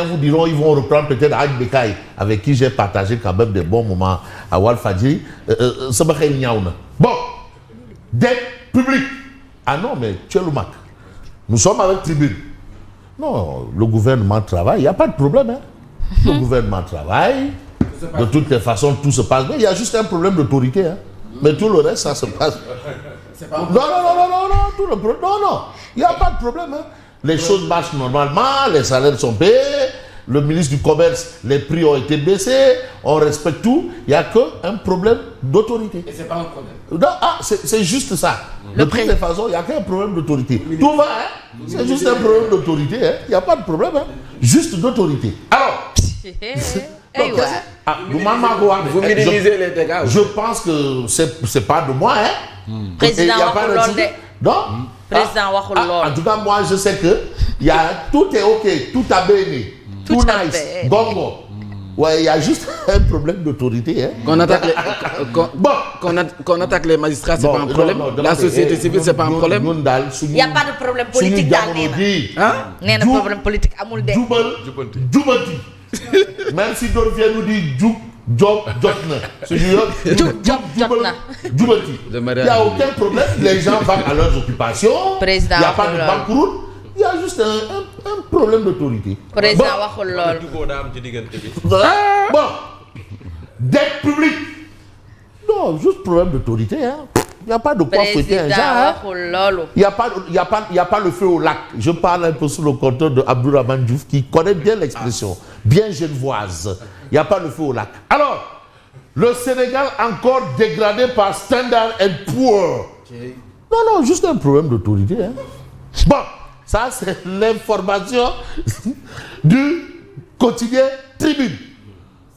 vous diront, ils vont reprendre peut-être Hadj Becaye, avec qui j'ai partagé quand même des bons moments à Walfadjri. Bon, dette publique. Ah non, mais Tcheloumak, nous sommes avec Tribune. Non, le gouvernement travaille, il n'y a pas de problème. Hein. Le gouvernement travaille, de toutes les façons, tout se passe bien. Il y a juste un problème d'autorité. Hein. Mais tout le reste, ça se passe. Non, il n'y a pas de problème. Hein. Les choses marchent normalement, les salaires sont payés, le ministre du Commerce, les prix ont été baissés, on respecte tout. Il n'y a qu'un problème d'autorité. Et c'est pas un problème. Non, c'est juste ça. De toutes les façons, il n'y a qu'un problème d'autorité. Tout va, hein? C'est juste un problème d'autorité. Hein? Il n'y a pas de problème. Hein? Juste d'autorité. Alors, vous minimisez les dégâts. Je pense que c'est pas de moi. Hein? Président non? Président en tout cas, moi, je sais que tout est OK, tout a béni, tout nice, gongo. Ouais, il y a juste un problème d'autorité. Hein? Qu'on attaque les magistrats, c'est pas un problème. La société civile, c'est pas un problème. Il n'y a pas de problème politique dans les mains. Il y a un problème politique à Moulde. Même si d'autres viennent nous dire Job Jotna. Il n'y a aucun problème. Les gens vont à leurs occupations. Il n'y a pas de banqueroute. Il y a juste un problème d'autorité. Président bon, dette publique. Non, juste problème d'autorité. Hein. Il n'y a pas de quoi fouetter un genre. Il n'y a pas le feu au lac. Je parle un peu sous le compteur de Abdourahmane Diouf qui connaît bien l'expression, bien genevoise. Il n'y a pas le feu au lac. Alors, le Sénégal encore dégradé par Standard & Poor's. Non, juste un problème d'autorité. Hein. Bon, ça c'est l'information du quotidien Tribune.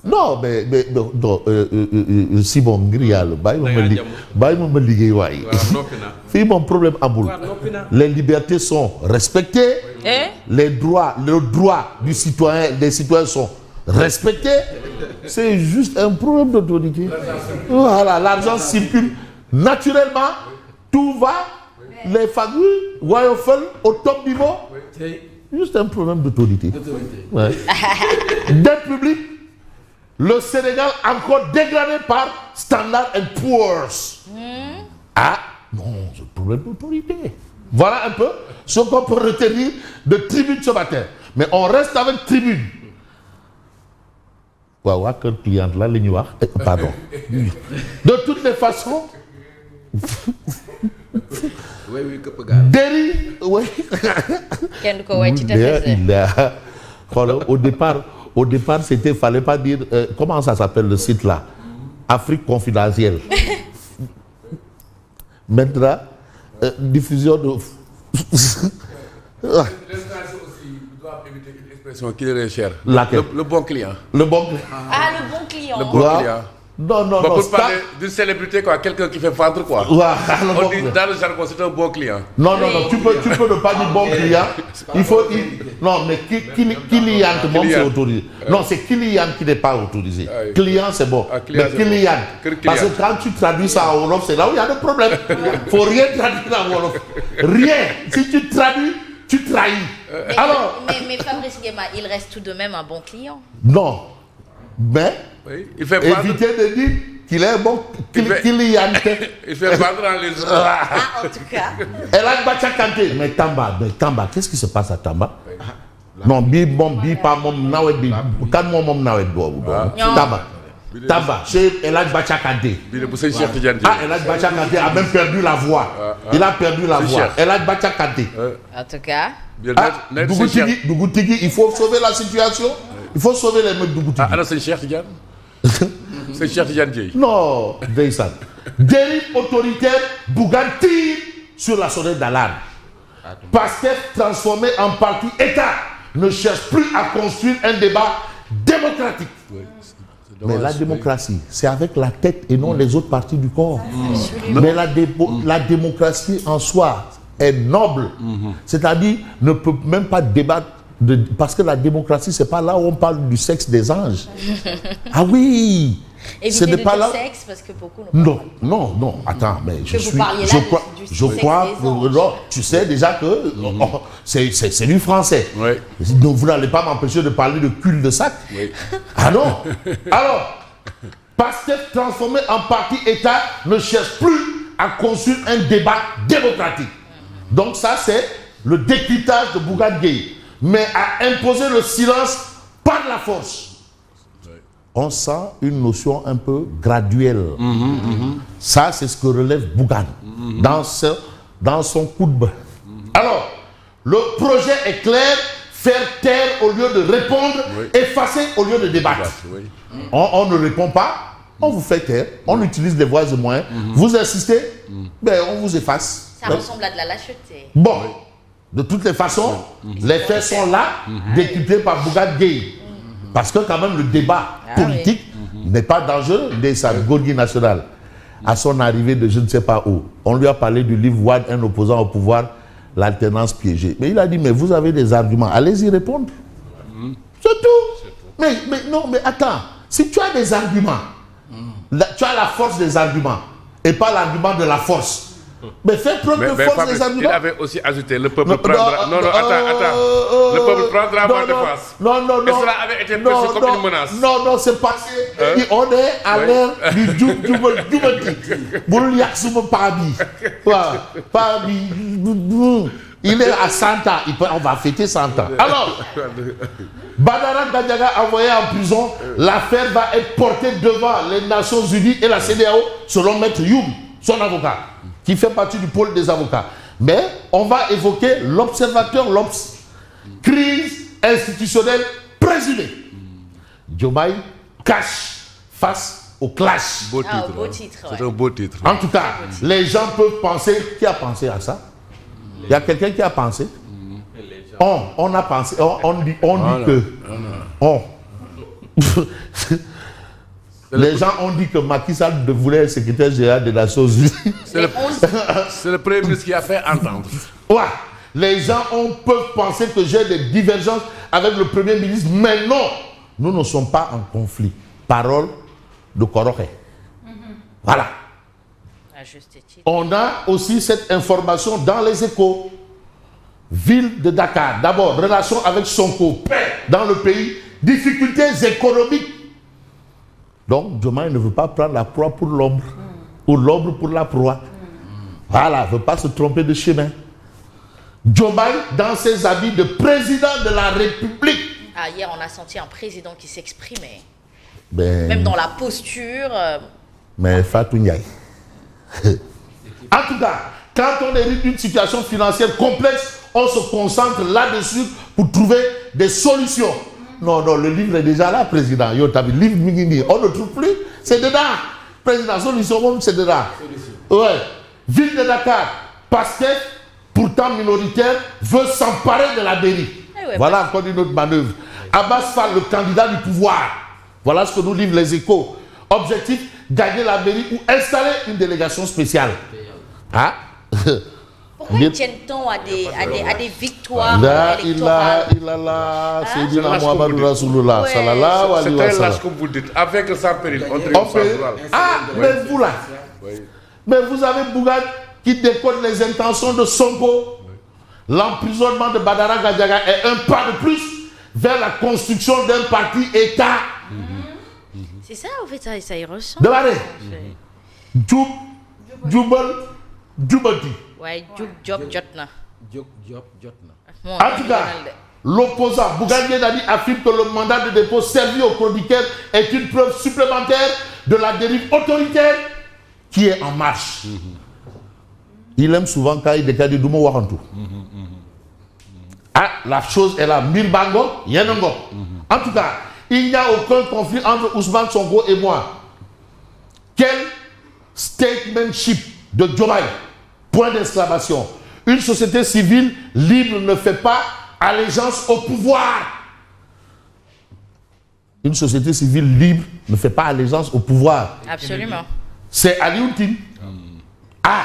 Non, mais si mon grial, mon problème à boule. Les libertés sont respectées, le droit du citoyen, des citoyens sont respectés. C'est juste un problème d'autorité. Voilà, l'argent circule naturellement, tout va, les familles, Wayofel, au top niveau. Juste un problème d'autorité. Ouais. Dette publique. Le Sénégal encore dégradé par Standard & Poor's. Ah, non, c'est un problème d'autorité. Voilà un peu ce qu'on peut retenir de Tribune ce matin. Mais on reste avec Tribune. Pardon. De toutes les façons, Derry, oui. Au départ, fallait pas dire, comment ça s'appelle le site là? Afrique confidentielle. Maintenant, diffusion de... Qui est cher. Le bon client. Le bon client. Ah, le bon client. Le bon client. Non. Pour parler d'une célébrité, quoi, quelqu'un qui fait vendre, quoi. On dit dans le jargon, c'est un bon client. Non, tu peux ne pas dire bon client. Il faut... Non, mais client, c'est autorisé. Non, c'est client qui n'est pas autorisé. Client, c'est bon. Mais client. Parce que quand tu traduis ça en Wolof, c'est là où il y a le problème. Il ne faut rien traduire en Wolof. Rien. Si tu traduis, tu trahis. Mais Fabrice Nguema, il reste tout de même un bon client. Non. Mais, il fait évitez de dire qu'il est un bon client. Il fait vendre dans les autres. En tout cas. Elle a battu Kanté. Mais Tamba, qu'est-ce qui se passe à Tamba? Non, pas mon nawet bi. Quand mon nawet Tamba, chez Elad Bacha Kanté. Elad Bacha Kanté a même perdu la voix. Il a perdu la voix. Elad Bacha Kanté. En tout cas. Dougou-Tigui, il faut sauver la situation. Il faut sauver les mecs Dougou-Tigui. Alors c'est Cheikh Tidiane. C'est Cheikh Tidiane Dieye. Non, Deysan. Dérive autoritaire, Bougane tire sur la sonnette d'alarme. PASTEF transformé en parti État ne cherche plus à construire un débat démocratique. Mais la démocratie, c'est avec la tête et non les autres parties du corps. Mais la démocratie en soi est noble. C'est-à-dire, ne peut même pas débattre, parce que la démocratie, c'est pas là où on parle du sexe des anges. Ah oui, Éviter de dire sexe, parce que beaucoup non, attends, mais je crois, non, tu sais déjà que c'est du français. Oui. Donc vous n'allez pas m'empêcher de parler de cul-de-sac. Oui. Ah non. Alors, Pastef transformé en parti État ne cherche plus à construire un débat démocratique. Donc ça, c'est le décryptage de Bougane Gueye. Mais à imposer le silence par la force. On sent une notion un peu graduelle. Ça, c'est ce que relève Bougane dans son coup de bain. Alors, le projet est clair, faire taire au lieu de répondre, effacer au lieu de débattre. On ne répond pas, on vous fait taire, on utilise les voies et moyens, vous insistez, ben on vous efface. Ça ressemble à de la lâcheté. Bon, de toutes les façons, les faits sont là, décryptés par Bougane Gueye. Parce que quand même le débat politique n'est pas dangereux dès sa gorgie nationale. À son arrivée de je ne sais pas où, on lui a parlé du livre Wade, un opposant au pouvoir, l'alternance piégée. Mais il a dit, mais vous avez des arguments, allez-y répondre. C'est tout. Mais attends, si tu as des arguments, tu as la force des arguments et pas l'argument de la force. Mais fais preuve de force des arguments. Il avait aussi ajouté, le peuple prendra... Non, attends. Le peuple prendra ma défense. Non. Et cela avait été perçu comme une menace. Non, c'est passé. On est à l'ère du Djoubati. Boul Yaksuma Pabi. Il est à 100 ans. On va fêter 100 ans. Alors, Badara Gadiaga envoyé en prison, l'affaire va être portée devant les Nations Unies et la CEDEAO selon Maître Youm, son avocat, qui fait partie du pôle des avocats. Mais on va évoquer l'observateur l'Obs. Crise institutionnelle présumée. Diomaye cache face au clash. Beau titre. C'est un beau titre. En tout cas, les gens peuvent penser. Qui a pensé à ça? Il y a quelqu'un qui a pensé. On a pensé. On dit que. Les gens ont dit que Macky Sall voulait être secrétaire général des Nations Unies. C'est le Premier ministre qui a fait entendre. Ouais. Les gens peuvent penser que j'ai des divergences avec le Premier ministre, mais non, nous ne sommes pas en conflit. Parole de Koroké. Voilà. On a aussi cette information dans les Échos. Ville de Dakar, d'abord, relation avec Sonko, paix dans le pays, difficultés économiques. Donc, Diomaye ne veut pas prendre la proie pour l'ombre, ou l'ombre pour la proie. Voilà, il ne veut pas se tromper de chemin. Diomaye, dans ses habits de président de la République. Hier, on a senti un président qui s'exprimait. Même dans la posture. Mais Fatou Ndiaye. En tout cas, quand on hérite d'une situation financière complexe, on se concentre là-dessus pour trouver des solutions. Non, le livre est déjà là, président. Yo, t'as vu, livre Mingini, on ne trouve plus, c'est dedans. Président, solution, c'est dedans. Ouais. Ville de Dakar, Pastef, pourtant minoritaire, veut s'emparer de la mairie. Voilà encore une autre manœuvre. Abbas Fall, le candidat du pouvoir. Voilà ce que nous livrent les Échos. Objectif, gagner la mairie ou installer une délégation spéciale. Ah. Pourquoi ils tiennent tant à des victoires électorales? C'est un lâche comme vous dites. Avec le sans péril. Mais vous là. Mais vous avez Bougane qui décode les intentions de Sonko. L'emprisonnement de Badara Gadiaga est un pas de plus vers la construction d'un parti État. C'est ça, en fait, ça y ressemble. Demandez. Djoubati. Ouais, Job Jotna. En tout cas, l'opposant Bougane Gueye affirme que le mandat de dépôt servi aux chroniqueurs est une preuve supplémentaire de la dérive autoritaire qui est en marche. Il aime souvent quand il déclare du Doumo Warantou. Ah, la chose est là. Mirbango, Yenongo. En tout cas, il n'y a aucun conflit entre Ousmane Sonko et moi. Quel statementship de Diomaye? Point d'exclamation. Une société civile libre ne fait pas allégeance au pouvoir. Une société civile libre ne fait pas allégeance au pouvoir. Absolument. C'est Alioutine. Ah,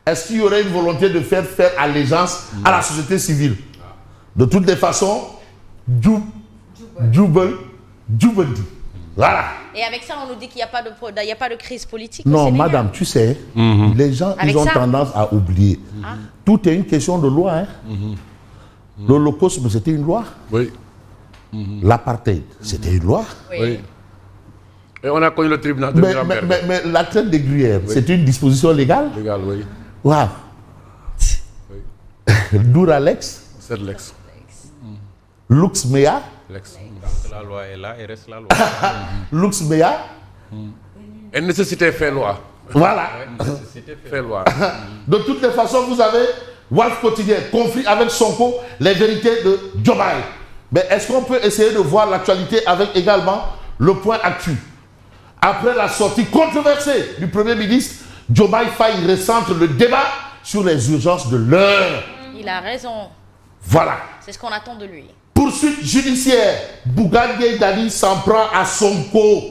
est-ce qu'il y aurait une volonté de faire allégeance à la société civile? De toutes les façons, Djoubandi. Voilà. Et avec ça, on nous dit qu'il n'y a pas de crise politique. Non, madame, tu sais, les gens, ils ont tendance à oublier. Tout est une question de loi. Hein. L'Holocauste, c'était une loi. Oui. L'apartheid, c'était une loi. Oui. Et on a connu le tribunal de Nuremberg. Mais la traite des gruyères, c'est une disposition légale. Légale, oui. Waouh. Duralex. C'est Lex. Lux Mea. Lex. La loi est là et reste la loi. Lux Mea. Et nécessité fait loi. Voilà. Fait loi. De toutes les façons, vous avez Walf Quotidien, conflit avec Sonko, les vérités de Diomaye. Mais est-ce qu'on peut essayer de voir l'actualité avec également le point actu? Après la sortie controversée du Premier ministre, Diomaye Faye recentre le débat sur les urgences de l'heure. Il a raison. Voilà. C'est ce qu'on attend de lui. Poursuite judiciaire. Bougane Gueye Dany s'en prend à Sonko.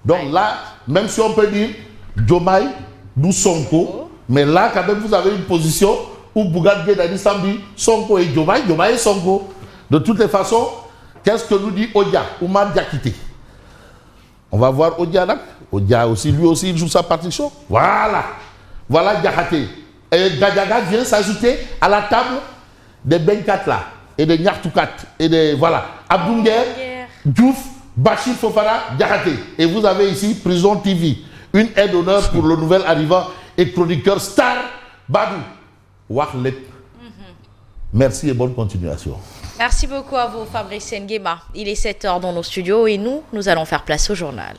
Donc là, même si on peut dire Diomaye, nous Sonko, mais là quand même vous avez une position où Bougane Gueye Dany s'en dit Sonko et Diomaye, Diomaye et Sonko. De toutes les façons, qu'est-ce que nous dit Odia, Oumar Diakité? On va voir Odia là. Odia aussi, lui aussi, il joue sa partition. Voilà. Voilà Diakité. Et Gadiaga vient s'ajouter à la table des Benkat là, et des Nyartoukat, et des, voilà, Abdounger, Diouf, Bachir Fofana, Diakité. Et vous avez ici Prison TV, une aide d'honneur pour le nouvel arrivant et chroniqueur star, Badou. Wahlep. Merci et bonne continuation. Merci beaucoup à vous, Fabrice Nguema. Il est 7h dans nos studios et nous allons faire place au journal.